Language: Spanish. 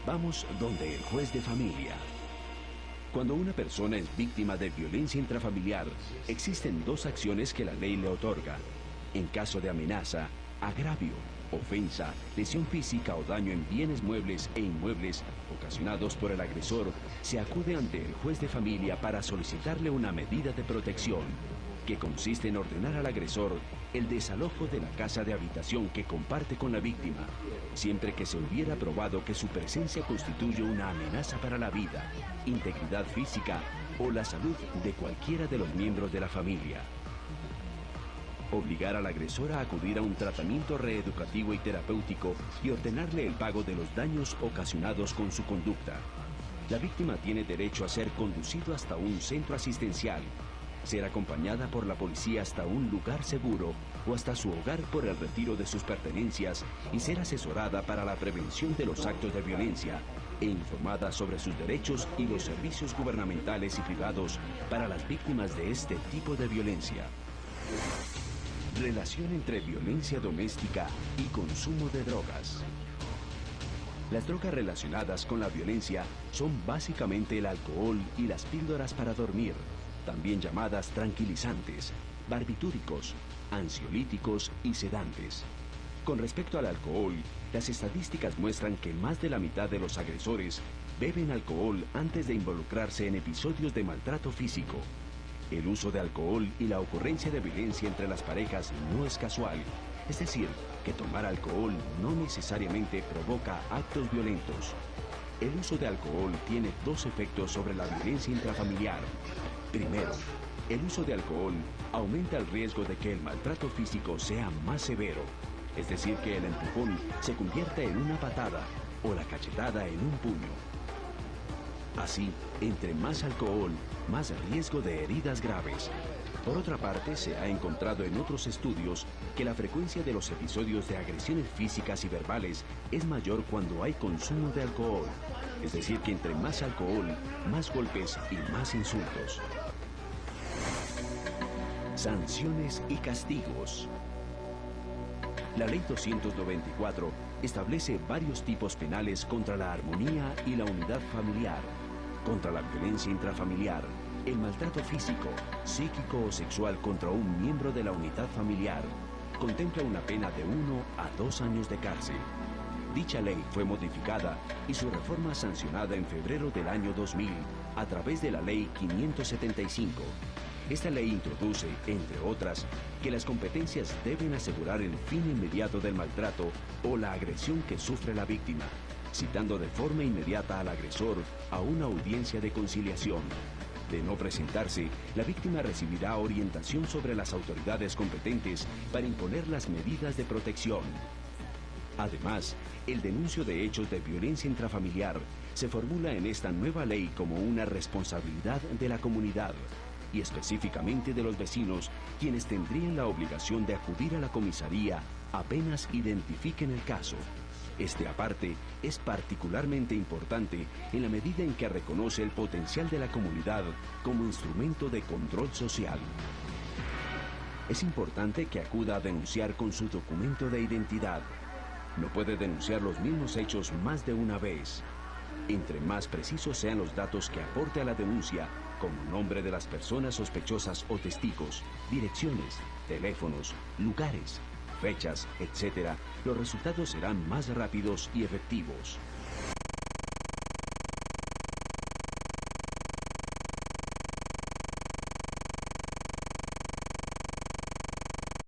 Vamos donde el juez de familia. Cuando una persona es víctima de violencia intrafamiliar, existen dos acciones que la ley le otorga. En caso de amenaza, agravio, ofensa, lesión física o daño en bienes muebles e inmuebles ocasionados por el agresor, se acude ante el juez de familia para solicitarle una medida de protección, que consiste en ordenar al agresor el desalojo de la casa de habitación que comparte con la víctima, siempre que se hubiera probado que su presencia constituye una amenaza para la vida, integridad física o la salud de cualquiera de los miembros de la familia. Obligar al agresor a acudir a un tratamiento reeducativo y terapéutico y ordenarle el pago de los daños ocasionados con su conducta. La víctima tiene derecho a ser conducido hasta un centro asistencial, ser acompañada por la policía hasta un lugar seguro o hasta su hogar por el retiro de sus pertenencias y ser asesorada para la prevención de los actos de violencia e informada sobre sus derechos y los servicios gubernamentales y privados para las víctimas de este tipo de violencia. Relación entre violencia doméstica y consumo de drogas. Las drogas relacionadas con la violencia son básicamente el alcohol y las píldoras para dormir, también llamadas tranquilizantes, barbitúricos, ansiolíticos y sedantes. Con respecto al alcohol, las estadísticas muestran que más de la mitad de los agresores beben alcohol antes de involucrarse en episodios de maltrato físico. El uso de alcohol y la ocurrencia de violencia entre las parejas no es casual, es decir, que tomar alcohol no necesariamente provoca actos violentos. El uso de alcohol tiene dos efectos sobre la violencia intrafamiliar. Primero, el uso de alcohol aumenta el riesgo de que el maltrato físico sea más severo, es decir, que el empujón se convierta en una patada o la cachetada en un puño. Así, entre más alcohol, más riesgo de heridas graves. Por otra parte, se ha encontrado en otros estudios que la frecuencia de los episodios de agresiones físicas y verbales es mayor cuando hay consumo de alcohol. Es decir, que entre más alcohol, más golpes y más insultos. Sanciones y castigos. La Ley 294 establece varios tipos penales contra la armonía y la unidad familiar, contra la violencia intrafamiliar, el maltrato físico, psíquico o sexual contra un miembro de la unidad familiar. Contempla una pena de 1 a 2 años de cárcel. Dicha ley fue modificada y su reforma sancionada en febrero del año 2000 a través de la Ley 575. Esta ley introduce, entre otras, que las competencias deben asegurar el fin inmediato del maltrato o la agresión que sufre la víctima, citando de forma inmediata al agresor a una audiencia de conciliación. De no presentarse, la víctima recibirá orientación sobre las autoridades competentes para imponer las medidas de protección. Además, el denuncio de hechos de violencia intrafamiliar se formula en esta nueva ley como una responsabilidad de la comunidad y específicamente de los vecinos, quienes tendrían la obligación de acudir a la comisaría apenas identifiquen el caso. Este aparte es particularmente importante en la medida en que reconoce el potencial de la comunidad como instrumento de control social. Es importante que acuda a denunciar con su documento de identidad. No puede denunciar los mismos hechos más de una vez. Entre más precisos sean los datos que aporte a la denuncia, como nombre de las personas sospechosas o testigos, direcciones, teléfonos, lugares, fechas, etc., los resultados serán más rápidos y efectivos.